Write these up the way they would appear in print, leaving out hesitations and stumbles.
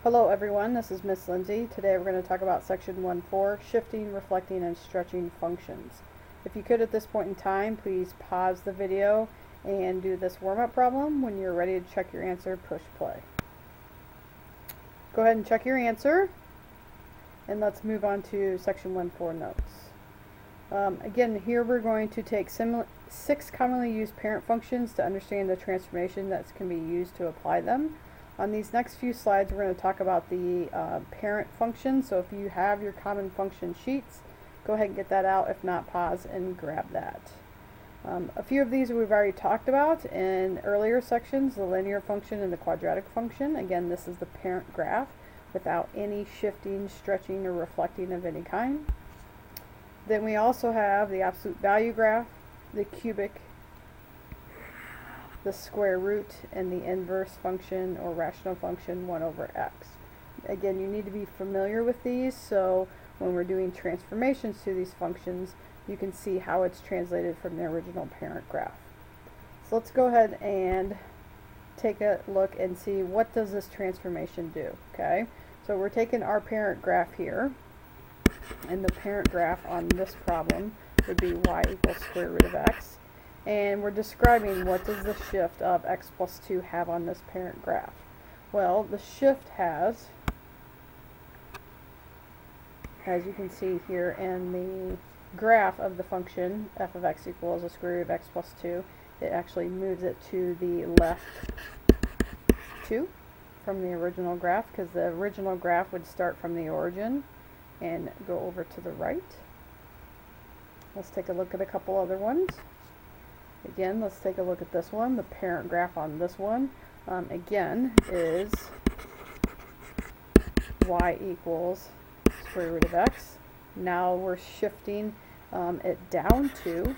Hello everyone, this is Miss Lindsay. Today we're going to talk about section 1.4, shifting, reflecting, and stretching functions. If you could at this point in time, please pause the video and do this warm-up problem. When you're ready to check your answer, push play. Go ahead and check your answer, and let's move on to section 1.4 notes. Again, here we're going to take 6 commonly used parent functions to understand the transformation that can be used to apply them. On these next few slides, we're going to talk about the parent function. So if you have your common function sheets, go ahead and get that out. If not, pause and grab that. A few of these we've already talked about in earlier sections, the linear function and the quadratic function. Again, this is the parent graph without any shifting, stretching, or reflecting of any kind. Then we also have the absolute value graph, the cubic, the square root, and the inverse function or rational function 1 over x. Again, you need to be familiar with these, so when we're doing transformations to these functions, you can see how it's translated from the original parent graph. So let's go ahead and take a look and see what does this transformation do. Okay, so we're taking our parent graph here, and the parent graph on this problem would be y equals square root of x. And we're describing what does the shift of x plus 2 have on this parent graph. Well, the shift has, as you can see here in the graph of the function f of x equals the square root of x plus 2, it actually moves it to the left 2 from the original graph, because the original graph would start from the origin and go over to the right. Let's take a look at a couple other ones. Again, let's take a look at this one. The parent graph on this one, again, is y equals square root of x. Now we're shifting it down 2.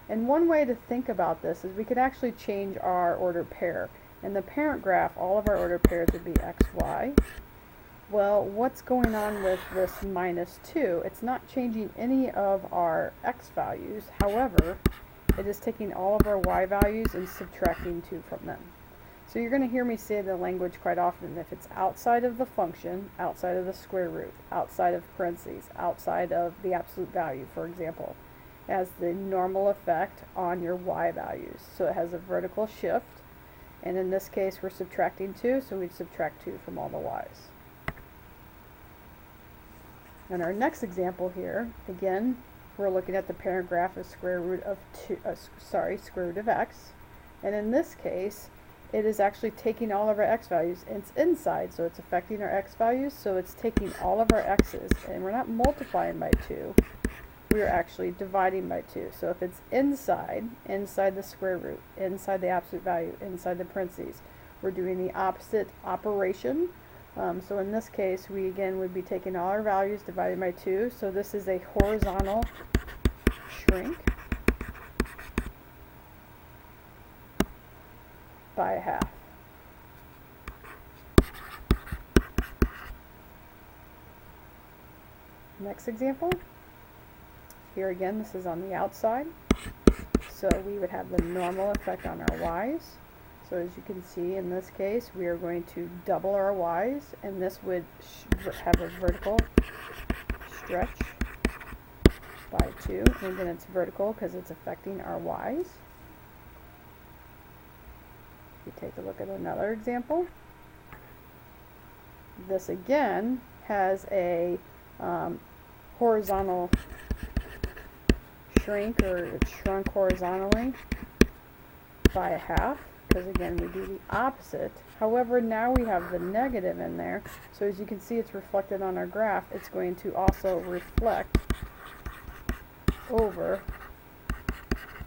And one way to think about this is we could actually change our ordered pair. In the parent graph, all of our ordered pairs would be x, y. Well, what's going on with this minus 2? It's not changing any of our x values. However, it is taking all of our y values and subtracting 2 from them. So you're going to hear me say the language quite often. If it's outside of the function, outside of the square root, outside of parentheses, outside of the absolute value, for example, it has the normal effect on your y values. So it has a vertical shift, and in this case we're subtracting 2, so we'd subtract 2 from all the y's. And our next example here, again, we're looking at the parent graph as square root of square root of x, and in this case it is actually taking all of our x values, and it's inside, so it's affecting our x values, so it's taking all of our x's, and we're not multiplying by 2, we are actually dividing by 2. So if it's inside the square root, inside the absolute value, inside the parentheses, we're doing the opposite operation. So in this case, we again would be taking all our values, dividing by 2. So this is a horizontal shrink by a half. Next example. Here again, this is on the outside. So we would have the normal effect on our y's. So as you can see in this case, we are going to double our y's, and this would have a vertical stretch by 2. And again, it's vertical because it's affecting our y's. We take a look at another example. This again has a horizontal shrink, or it's shrunk horizontally by a half, because again we do the opposite. However, now we have the negative in there, so as you can see it's reflected on our graph. It's going to also reflect over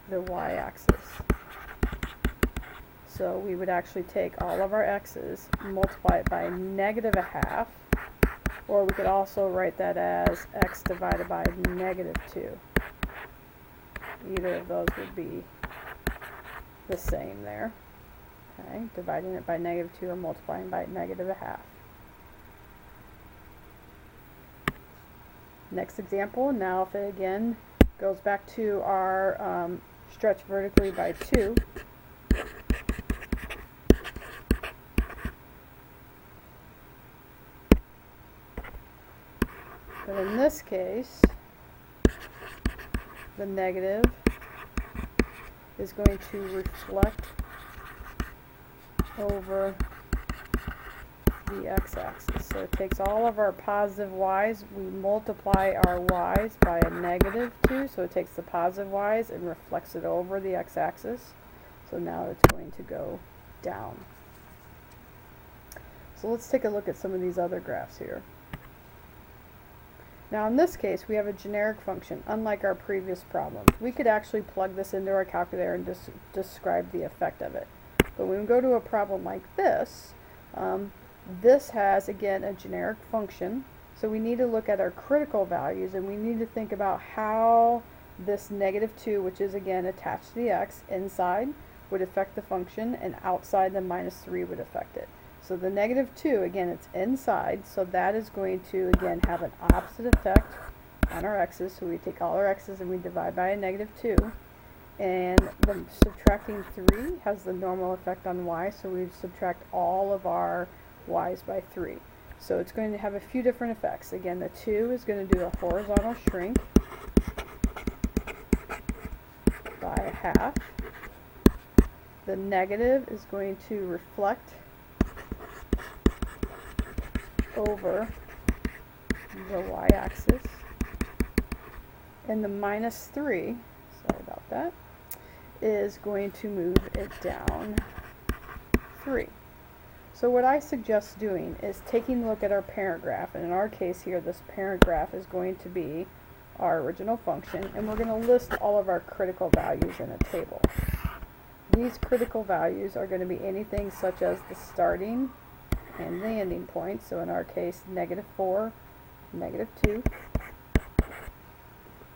the y-axis. So we would actually take all of our x's, multiply it by negative a half, or we could also write that as x divided by negative 2. Either of those would be the same there. Okay, dividing it by negative 2 or multiplying by negative a half. Next example, now if it again goes back to our stretch vertically by 2, But in this case, the negative is going to reflect over the x-axis. So it takes all of our positive y's, we multiply our y's by a negative 2, so it takes the positive y's and reflects it over the x-axis. So now it's going to go down. So let's take a look at some of these other graphs here. Now in this case we have a generic function, unlike our previous problems. We could actually plug this into our calculator and describe the effect of it. But when we go to a problem like this, this has, again, a generic function, so we need to look at our critical values, and we need to think about how this negative 2, which is, again, attached to the x, inside would affect the function, and outside the minus 3 would affect it. So the negative 2, again, it's inside, so that is going to, again, have an opposite effect on our x's. So we take all our x's and we divide by a negative 2. And the subtracting 3 has the normal effect on y, so we subtract all of our y's by 3. So it's going to have a few different effects. Again, the 2 is going to do a horizontal shrink by a half. The negative is going to reflect over the y-axis. And the minus 3, sorry about that, is going to move it down 3. So what I suggest doing is taking a look at our parent graph, and in our case here this parent graph is going to be our original function, and we're going to list all of our critical values in a table. These critical values are going to be anything such as the starting and the ending point, so in our case -4, -2.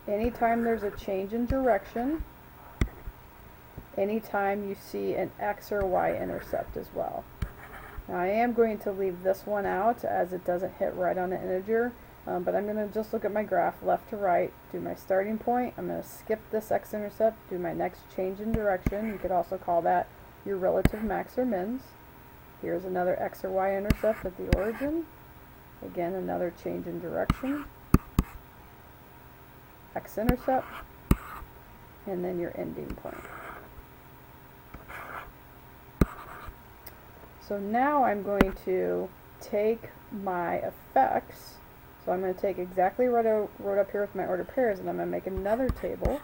Anytime there's a change in direction, anytime you see an x or y intercept as well. Now I am going to leave this one out as it doesn't hit right on the integer, but I'm going to just look at my graph left to right, do my starting point, I'm going to skip this x-intercept, do my next change in direction. You could also call that your relative max or mins. Here's another x or y intercept at the origin. Again, another change in direction, x-intercept, and then your ending point. So now I'm going to take my effects, so I'm going to take exactly what I wrote up here with my ordered pairs, and I'm going to make another table.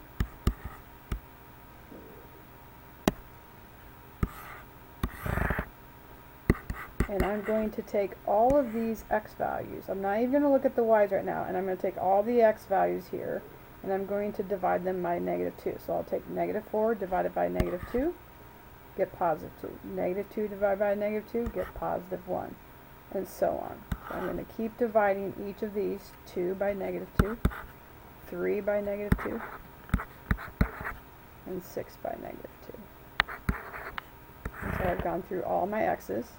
And I'm going to take all of these x values. I'm not even going to look at the y's right now, and I'm going to take all the x values here, and I'm going to divide them by -2. So I'll take -4 divided by -2. Get +2. -2 divided by -2, get +1, and so on. So I'm going to keep dividing each of these, 2 by -2, 3 by -2, and 6 by -2. And so I've gone through all my x's.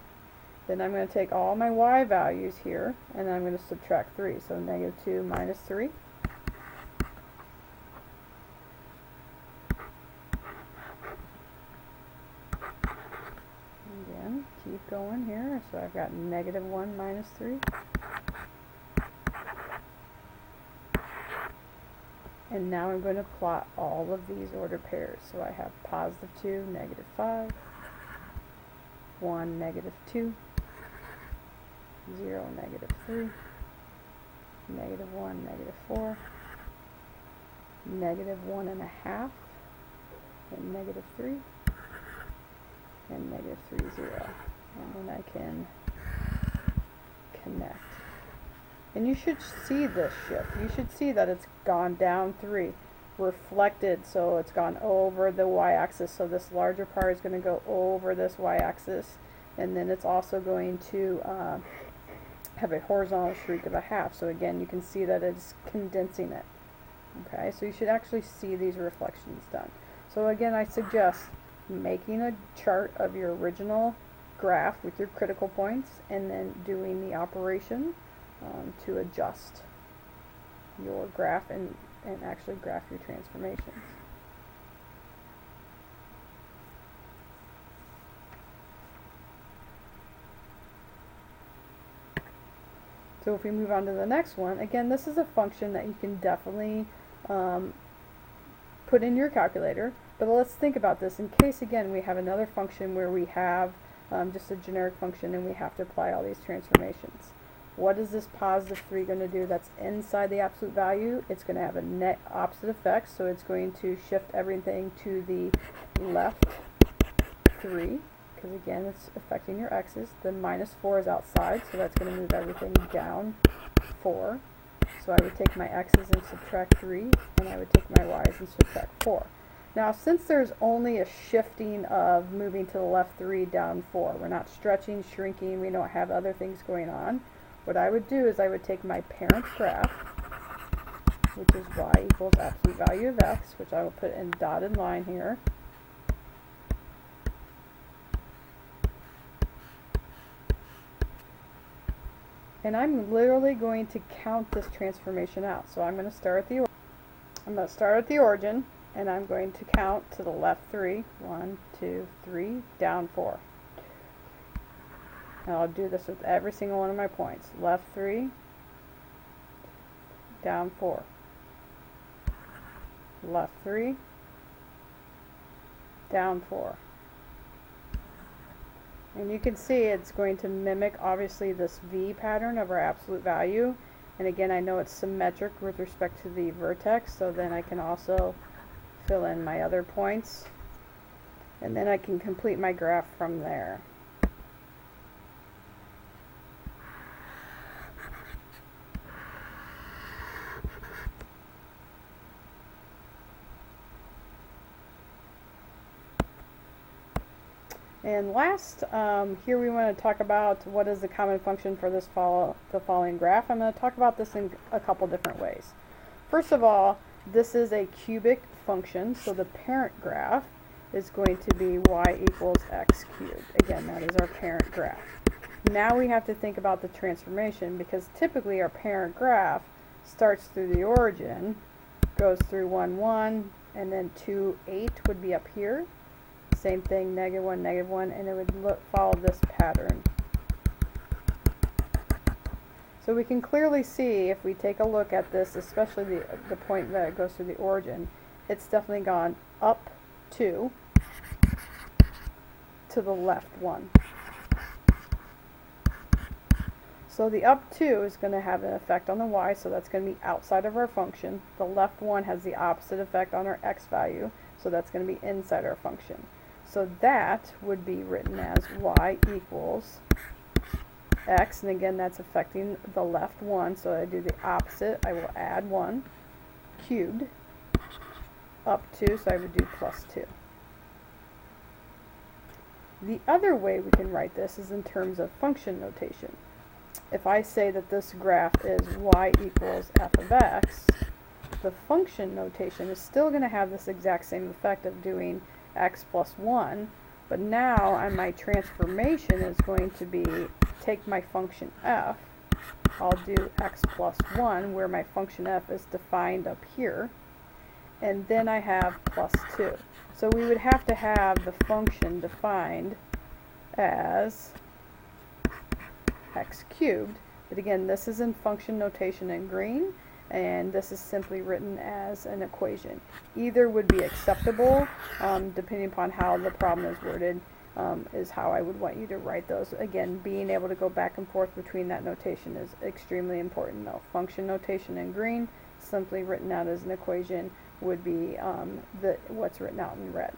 Then I'm going to take all my y values here, and I'm going to subtract 3. So -2 minus 3. Again, keep going here. So I've got -1 minus 3. And now I'm going to plot all of these ordered pairs. So I have +2, -5, 1, -2, 0, -3, -1, -4, -1.5, and -3, and -3, 0. And then I can connect. And you should see this shift. You should see that it's gone down 3, reflected, so it's gone over the y-axis. So this larger part is going to go over this y-axis, and then it's also going to have a horizontal shrink of a half. So again, you can see that it's condensing it. Okay, so you should actually see these reflections done. So again, I suggest making a chart of your original graph with your critical points, and then doing the operation to adjust your graph and actually graph your transformations. So if we move on to the next one, again, this is a function that you can definitely put in your calculator, but let's think about this in case, again, we have another function where we have just a generic function and we have to apply all these transformations. What is this positive 3 going to do that's inside the absolute value? It's going to have a net opposite effect, so it's going to shift everything to the left 3, because again, it's affecting your x's. The minus 4 is outside, so that's going to move everything down 4. So I would take my x's and subtract 3, and I would take my y's and subtract 4. Now, since there's only a shifting of moving to the left 3, down 4, we're not stretching, shrinking, we don't have other things going on, what I would do is I would take my parent graph, which is y equals absolute value of x, which I will put in dotted line here. And I'm literally going to count this transformation out. So I'm going to start at the origin, and I'm going to count to the left 3. 1, 2, 3, down 4. And I'll do this with every single one of my points. Left 3, down 4. Left 3, down 4. And you can see it's going to mimic, obviously, this V pattern of our absolute value. And again, I know it's symmetric with respect to the vertex, so then I can also fill in my other points. And then I can complete my graph from there. And last, here we want to talk about what is the common function for this the following graph. I'm going to talk about this in a couple different ways. First of all, this is a cubic function, so the parent graph is going to be y equals x cubed. Again, that is our parent graph. Now we have to think about the transformation, because typically our parent graph starts through the origin, goes through 1, 1, and then 2, 8 would be up here. Same thing, -1, -1, and it would follow this pattern. So we can clearly see, if we take a look at this, especially the point that it goes through the origin, it's definitely gone up 2 to the left 1. So the up 2 is going to have an effect on the y, so that's going to be outside of our function. The left 1 has the opposite effect on our x value, so that's going to be inside our function. So that would be written as y equals x, and again that's affecting the left 1, so I do the opposite. I will add 1 cubed up 2, so I would do plus 2. The other way we can write this is in terms of function notation. If I say that this graph is y equals f of x, the function notation is still going to have this exact same effect of doing x plus 1, but now on my transformation is going to be take my function f, I'll do x plus 1 where my function f is defined up here, and then I have plus 2. So we would have to have the function defined as x cubed, but again this is in function notation in green, and this is simply written as an equation. Either would be acceptable, depending upon how the problem is worded, is how I would want you to write those. Again, being able to go back and forth between that notation is extremely important though. Function notation in green, simply written out as an equation, would be what's written out in red.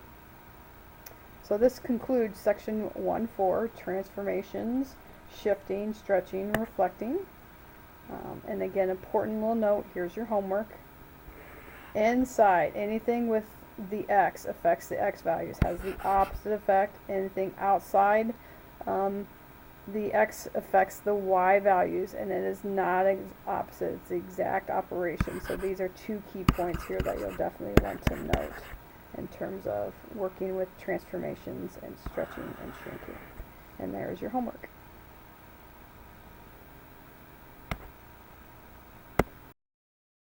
So this concludes section 1.4, transformations, shifting, stretching, reflecting. And again, important little note, here's your homework. Inside, anything with the x affects the x values, has the opposite effect. Anything outside the x affects the y values, and it is not opposite, it's the exact operation. So these are two key points here that you'll definitely want to note in terms of working with transformations and stretching and shrinking. And there's your homework.